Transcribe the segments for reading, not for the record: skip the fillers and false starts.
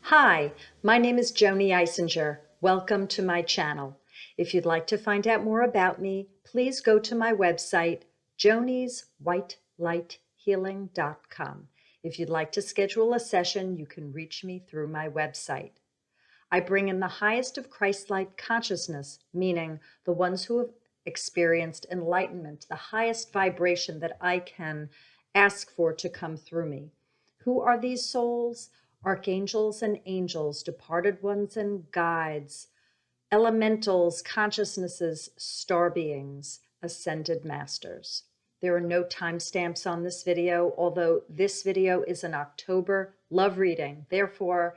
Hi, my name is Joanie Eisinger. Welcome to my channel. If you'd like to find out more about me, please go to my website, jonieswhitelighealing.com. If you'd like to schedule a session, you can reach me through my website. I bring in the highest of Christ-like consciousness, meaning the ones who have experienced enlightenment, the highest vibration that I can ask for to come through me. Who are these souls? Archangels and angels, departed ones and guides, elementals, consciousnesses, star beings, ascended masters. There are no timestamps on this video, although this video is an October love reading. Therefore,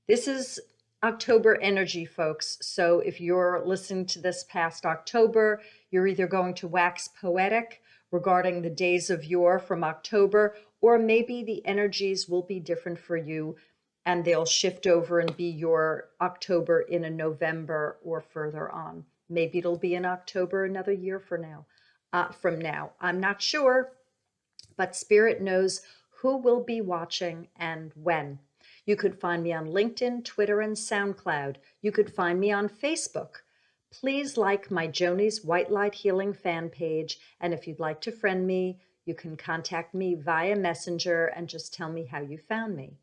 this is October energy, folks. So if you're listening to this past October, you're either going to wax poetic regarding the days of yore from October, or maybe the energies will be different for you and they'll shift over and be your October in a November or further on. Maybe it'll be in October another year from now. I'm not sure, but Spirit knows who will be watching and when. You could find me on LinkedIn, Twitter, and SoundCloud. You could find me on Facebook. Please like my Joanie's White Light Healing fan page. And if you'd like to friend me, you can contact me via Messenger and just tell me how you found me.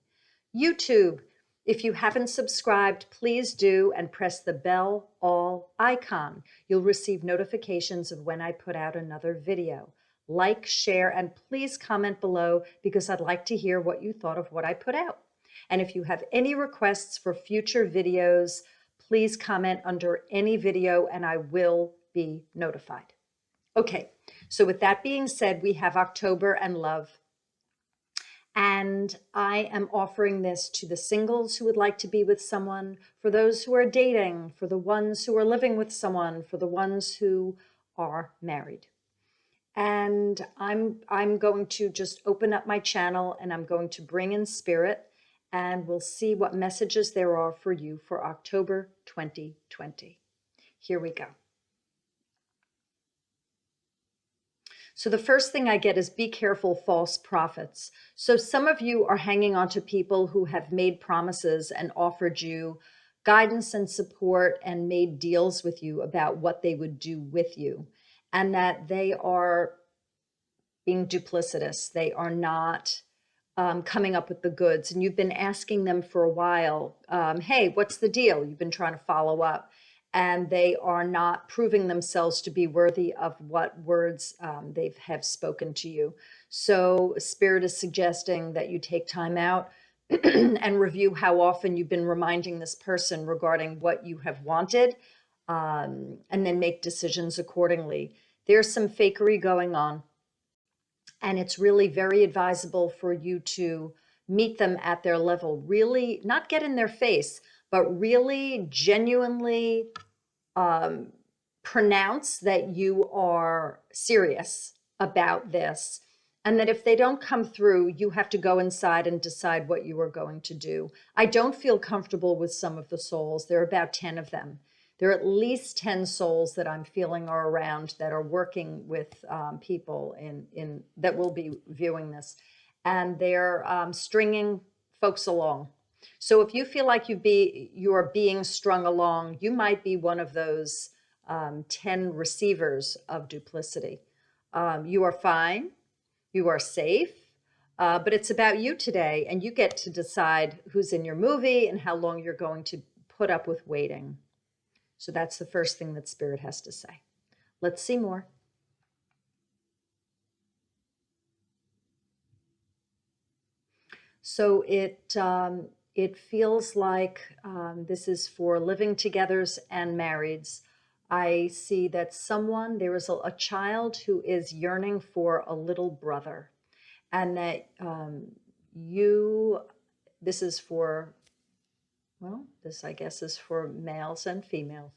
YouTube, if you haven't subscribed, please do and press the bell all icon. You'll receive notifications of when I put out another video. Like, share, and please comment below because I'd like to hear what you thought of what I put out. And if you have any requests for future videos, please comment under any video and I will be notified. Okay, so with that being said, we have October and love. And I am offering this to the singles who would like to be with someone, for those who are dating, for the ones who are living with someone, for the ones who are married. And I'm going to just open up my channel and I'm going to bring in spirit and we'll see what messages there are for you for October 2020. Here we go. So the first thing I get is be careful, false prophets. So some of you are hanging on to people who have made promises and offered you guidance and support and made deals with you about what they would do with you, and that they are being duplicitous. They are not coming up with the goods. And you've been asking them for a while, hey, what's the deal? You've been trying to follow up. And they are not proving themselves to be worthy of what words they have spoken to you. So Spirit is suggesting that you take time out and review how often you've been reminding this person regarding what you have wanted, and then make decisions accordingly. There's some fakery going on, and it's really very advisable for you to meet them at their level. Really not get in their face, but really genuinely pronounce that you are serious about this, and that if they don't come through, you have to go inside and decide what you are going to do. I don't feel comfortable with some of the souls. There are about 10 of them. There are at least 10 souls that I'm feeling are around that are working with people in that will be viewing this, and they're stringing folks along. So if you feel like you are being strung along, you might be one of those 10 receivers of duplicity. You are fine, you are safe, but it's about you today, and you get to decide who's in your movie and how long you're going to put up with waiting. So that's the first thing that Spirit has to say. Let's see more. So it feels like this is for living togethers and marrieds. I see that there is a child who is yearning for a little brother, and that this is for, well, this I guess is for males and females.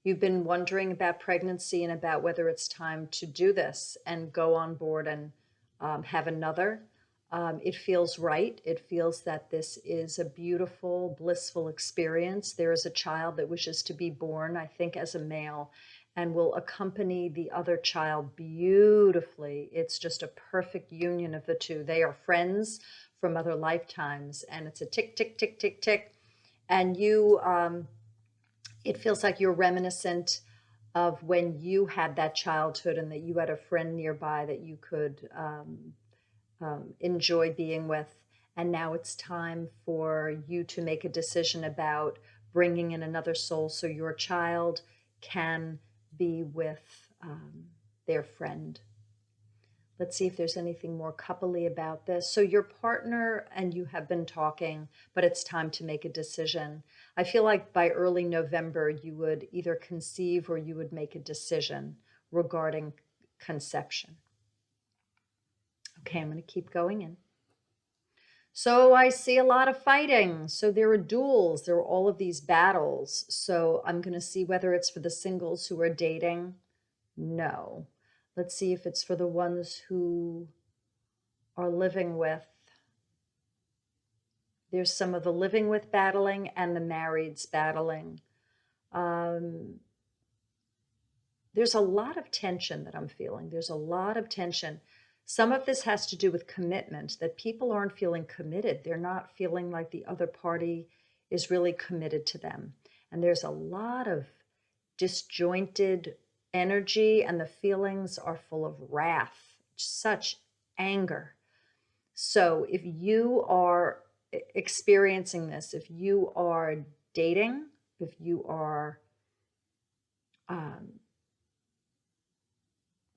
You've been wondering about pregnancy and about whether it's time to do this and go on board and have another. It feels right. It feels that this is a beautiful, blissful experience. There is a child that wishes to be born, I think, as a male, and will accompany the other child beautifully. It's just a perfect union of the two. They are friends from other lifetimes, and it's a tick, tick, tick, tick, tick. And you, it feels like you're reminiscent of when you had that childhood and that you had a friend nearby that you could enjoy being with. And now it's time for you to make a decision about bringing in another soul so your child can be with their friend. Let's see if there's anything more coupley about this. So your partner and you have been talking, but it's time to make a decision. I feel like by early November, you would either conceive or you would make a decision regarding conception. Okay, I'm going to keep going in. So I see a lot of fighting. So there are duels. There are all of these battles. So I'm going to see whether it's for the singles who are dating. No. Let's see if it's for the ones who are living with. There's some of the living with battling and the marrieds battling. There's a lot of tension that I'm feeling. There's a lot of tension. Some of this has to do with commitment, that people aren't feeling committed. They're not feeling like the other party is really committed to them. And there's a lot of disjointed energy, and the feelings are full of wrath, such anger. So if you are experiencing this, if you are dating, if you are,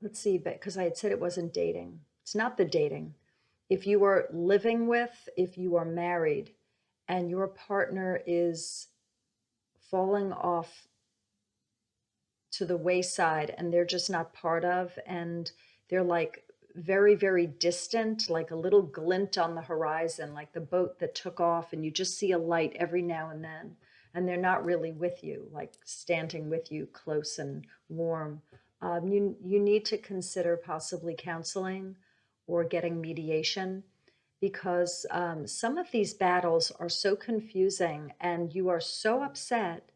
let's see, because I had said it wasn't dating. It's not the dating. If you are living with, if you are married, and your partner is falling off to the wayside and they're just not part of, and they're like very, very distant, like a little glint on the horizon, like the boat that took off and you just see a light every now and they're not really with you, like standing with you close and warm. You need to consider possibly counseling or getting mediation, because some of these battles are so confusing and you are so upset.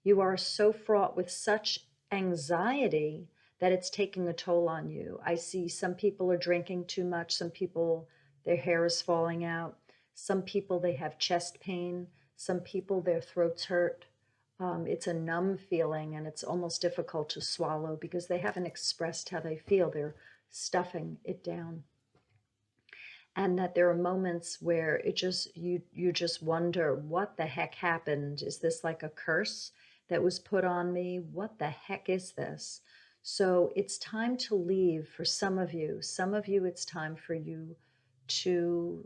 You are so fraught with such anxiety that it's taking a toll on you. I see some people are drinking too much. Some people, their hair is falling out. Some people, they have chest pain. Some people, their throats hurt. It's a numb feeling and it's almost difficult to swallow because they haven't expressed how they feel. They're stuffing it down. And that there are moments where it just, you just wonder, what the heck happened? Is this like a curse that was put on me? What the heck is this? So it's time to leave for some of you. Some of you, it's time for you to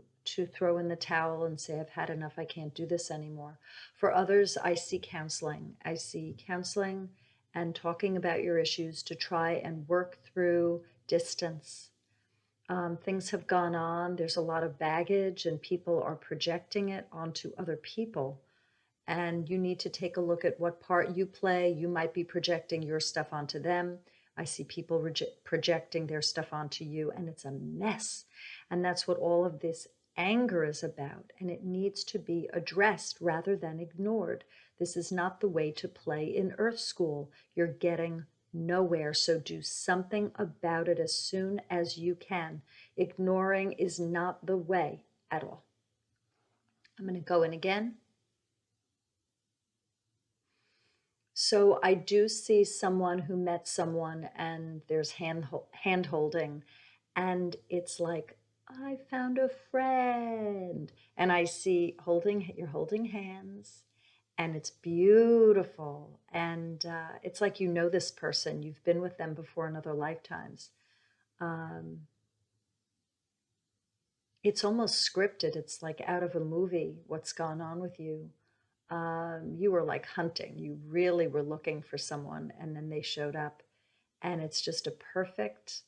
throw in the towel and say, I've had enough. I can't do this anymore. For others, I see counseling. I see counseling and talking about your issues to try and work through distance. Things have gone on. There's a lot of baggage and people are projecting it onto other people. And you need to take a look at what part you play. You might be projecting your stuff onto them. I see people projecting their stuff onto you, and it's a mess. And that's what all of this anger is about. And it needs to be addressed rather than ignored. This is not the way to play in Earth School. You're getting nowhere. So do something about it as soon as you can. Ignoring is not the way at all. I'm going to go in again. So I do see someone who met someone and there's hand holding, and it's like, I found a friend. And I see you're holding hands, and it's beautiful. And it's like you know this person. You've been with them before in other lifetimes. It's almost scripted. It's like out of a movie, what's gone on with you. You were like hunting. You really were looking for someone, and then they showed up. And it's just a perfect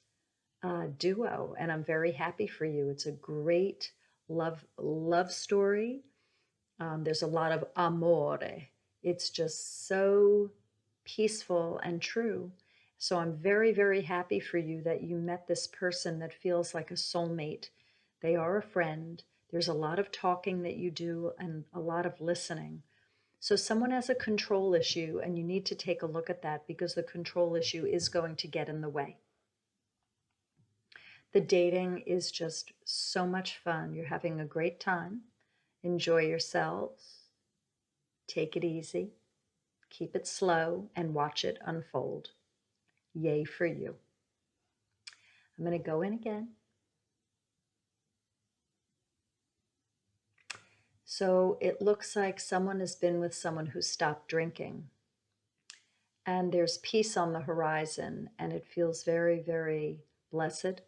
duo. And I'm very happy for you. It's a great love story. There's a lot of amore. It's just so peaceful and true. So I'm very, very happy for you that you met this person that feels like a soulmate. They are a friend. There's a lot of talking that you do and a lot of listening. So someone has a control issue, and you need to take a look at that because the control issue is going to get in the way. The dating is just so much fun. You're having a great time. Enjoy yourselves. Take it easy. Keep it slow and watch it unfold. Yay for you. I'm going to go in again. So it looks like someone has been with someone who stopped drinking. And there's peace on the horizon, and it feels very, very blessed.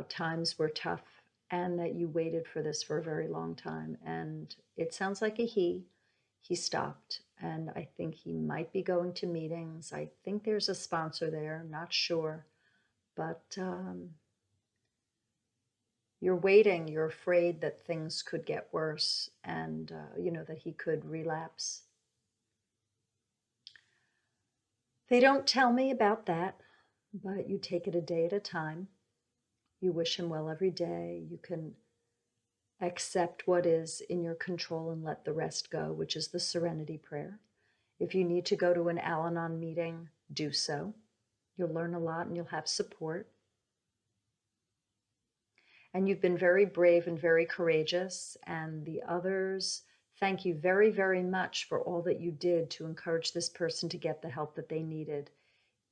Times were tough, and that you waited for this for a very long time. And it sounds like a he. He stopped, and I think he might be going to meetings. I think there's a sponsor there, not sure. But you're waiting. You're afraid that things could get worse and, that he could relapse. They don't tell me about that, but you take it a day at a time. You wish him well every day. You can accept what is in your control and let the rest go, which is the serenity prayer. If you need to go to an Al-Anon meeting, do so. You'll learn a lot and you'll have support. And you've been very brave and very courageous. And the others, thank you very, very much for all that you did to encourage this person to get the help that they needed.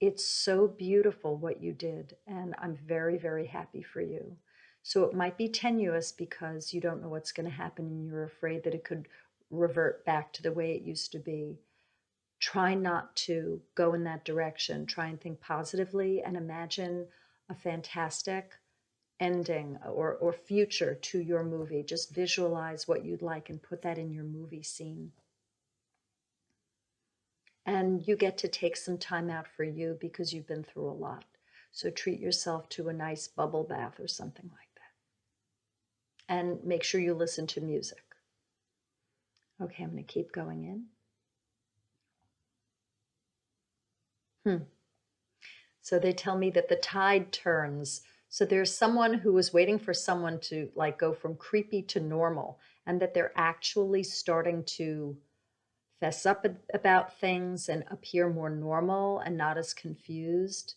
It's so beautiful what you did, and I'm very, very happy for you. So it might be tenuous because you don't know what's going to happen and you're afraid that it could revert back to the way it used to be. Try not to go in that direction. Try and think positively and imagine a fantastic ending or future to your movie. Just visualize what you'd like and put that in your movie scene. And you get to take some time out for you because you've been through a lot. So treat yourself to a nice bubble bath or something like that. And make sure you listen to music. Okay, I'm going to keep going in. So they tell me that the tide turns. So there's someone who was waiting for someone to like go from creepy to normal, and that they're actually starting to fess up about things and appear more normal and not as confused.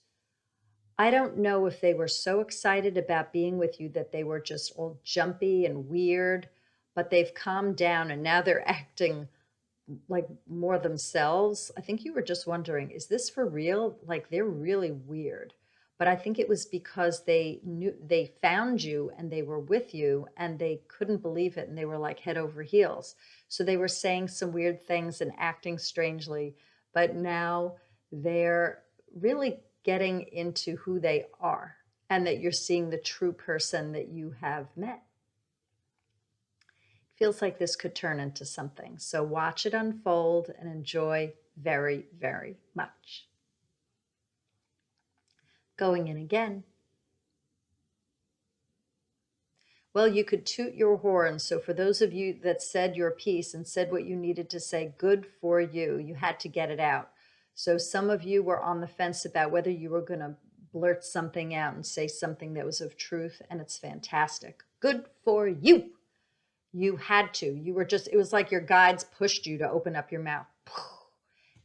I don't know if they were so excited about being with you that they were just all jumpy and weird, but they've calmed down and now they're acting like more themselves. I think you were just wondering, is this for real? Like they're really weird. But I think it was because they found you and they were with you and they couldn't believe it and they were like head over heels. So they were saying some weird things and acting strangely, but now they're really getting into who they are and that you're seeing the true person that you have met. It feels like this could turn into something. So watch it unfold and enjoy very, very much. Going in again. Well, you could toot your horn. So for those of you that said your piece and said what you needed to say, good for you. You had to get it out. So some of you were on the fence about whether you were going to blurt something out and say something that was of truth, and it's fantastic. Good for you. You had to. You were just, it was like your guides pushed you to open up your mouth.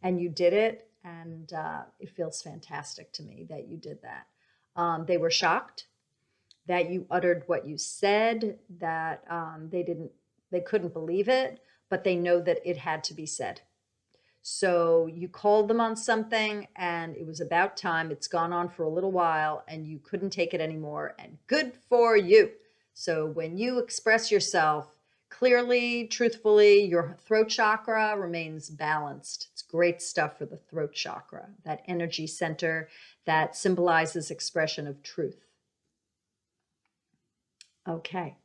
And you did it, and it feels fantastic to me that you did that. They were shocked that you uttered what you said, that they couldn't believe it, but they know that it had to be said. So you called them on something and it was about time. It's gone on for a little while and you couldn't take it anymore, and good for you. So when you express yourself clearly, truthfully, your throat chakra remains balanced. It's great stuff for the throat chakra, that energy center that symbolizes expression of truth. Okay,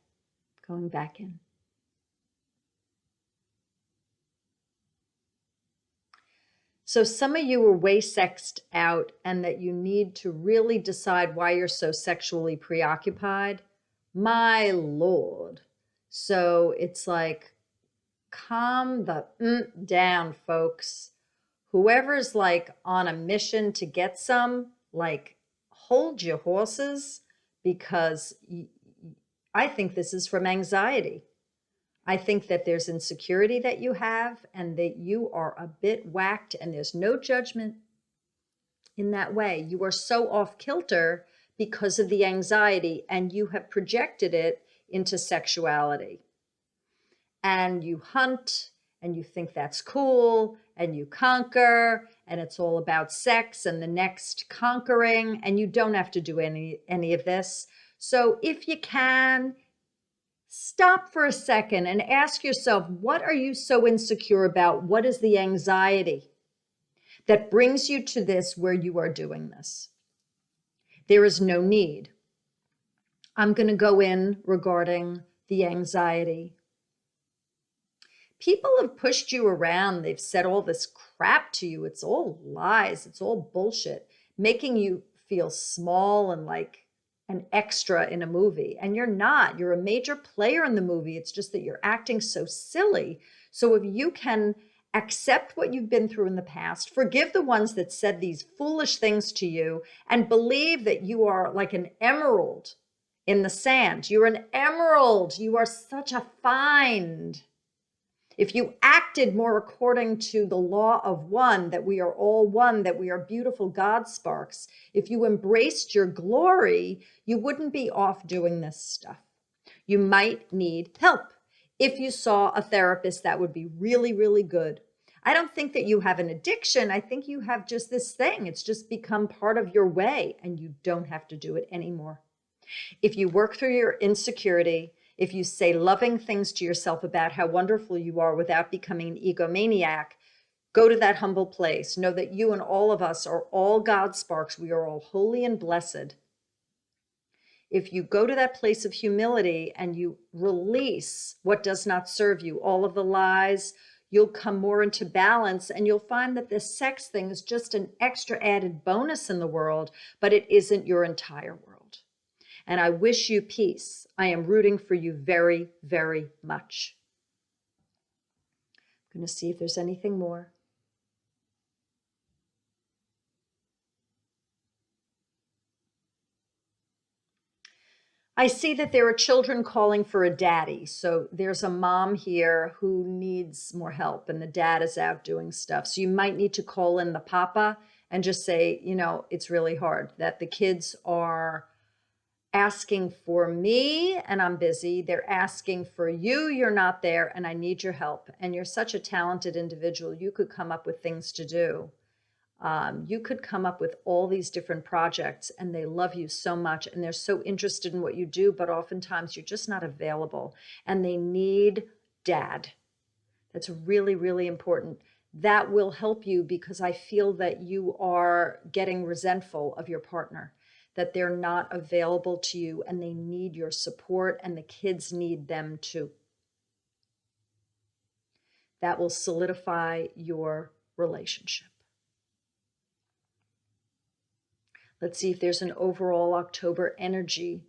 going back in. So some of you are way sexed out and that you need to really decide why you're so sexually preoccupied. My Lord. So it's like, calm the down, folks. Whoever's like on a mission to get some, like hold your horses, because I think this is from anxiety. I think that there's insecurity that you have and that you are a bit whacked, and there's no judgment in that way. You are so off kilter because of the anxiety, and you have projected it into sexuality. And you hunt, and you think that's cool, and you conquer, and it's all about sex and the next conquering, and you don't have to do any of this. So if you can, stop for a second and ask yourself, what are you so insecure about? What is the anxiety that brings you to this where you are doing this? There is no need. I'm going to go in regarding the anxiety. People have pushed you around. They've said all this crap to you. It's all lies. It's all bullshit, making you feel small and like an extra in a movie. And you're not. You're a major player in the movie. It's just that you're acting so silly. So if you can accept what you've been through in the past, forgive the ones that said these foolish things to you, and believe that you are like an emerald in the sand. You're an emerald. You are such a find. If you acted more according to the law of one, that we are all one, that we are beautiful God sparks, if you embraced your glory, you wouldn't be off doing this stuff. You might need help. If you saw a therapist, that would be really, really good. I don't think that you have an addiction. I think you have just this thing. It's just become part of your way, and you don't have to do it anymore. If you work through your insecurity, if you say loving things to yourself about how wonderful you are without becoming an egomaniac, go to that humble place. Know that you and all of us are all God sparks. We are all holy and blessed. If you go to that place of humility and you release what does not serve you, all of the lies, you'll come more into balance, and you'll find that this sex thing is just an extra added bonus in the world, but it isn't your entire world. And I wish you peace. I am rooting for you very, very much. I'm going to see if there's anything more. I see that there are children calling for a daddy. So there's a mom here who needs more help, and the dad is out doing stuff. So you might need to call in the papa and just say, you know, it's really hard that the kids are asking for me and I'm busy. They're asking for you, you're not there, and I need your help. And you're such a talented individual. You could come up with things to do. You could come up with all these different projects, and they love you so much, and they're so interested in what you do, but oftentimes you're just not available, and they need dad. That's really, really important. That will help you, because I feel that you are getting resentful of your partner, that they're not available to you, and they need your support, and the kids need them too. That will solidify your relationship. Let's see if there's an overall October energy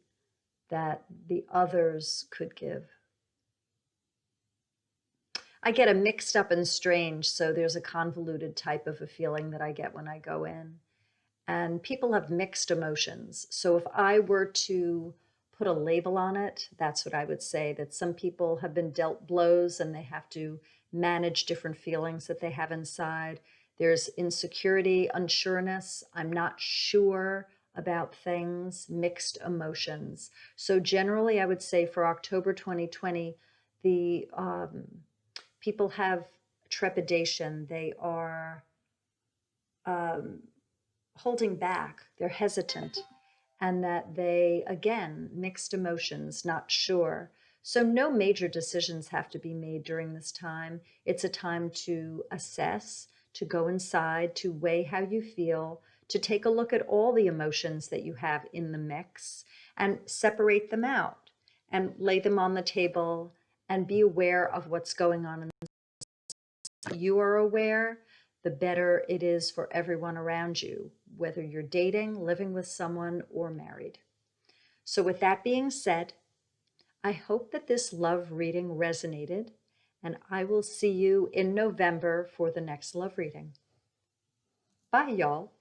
that the others could give. I get a mixed up and strange, so there's a convoluted type of a feeling that I get when I go in. And people have mixed emotions. So if I were to put a label on it, that's what I would say, that some people have been dealt blows and they have to manage different feelings that they have inside. There's insecurity, unsureness. I'm not sure about things, mixed emotions. So generally, I would say for October 2020, the people have trepidation. They are holding back. They're hesitant. And that they, again, mixed emotions, not sure. So no major decisions have to be made during this time. It's a time to assess, to go inside, to weigh how you feel, to take a look at all the emotions that you have in the mix and separate them out and lay them on the table and be aware of what's going on. You are aware, the better it is for everyone around you, whether you're dating, living with someone, or married. So with that being said, I hope that this love reading resonated, and I will see you in November for the next love reading. Bye, y'all.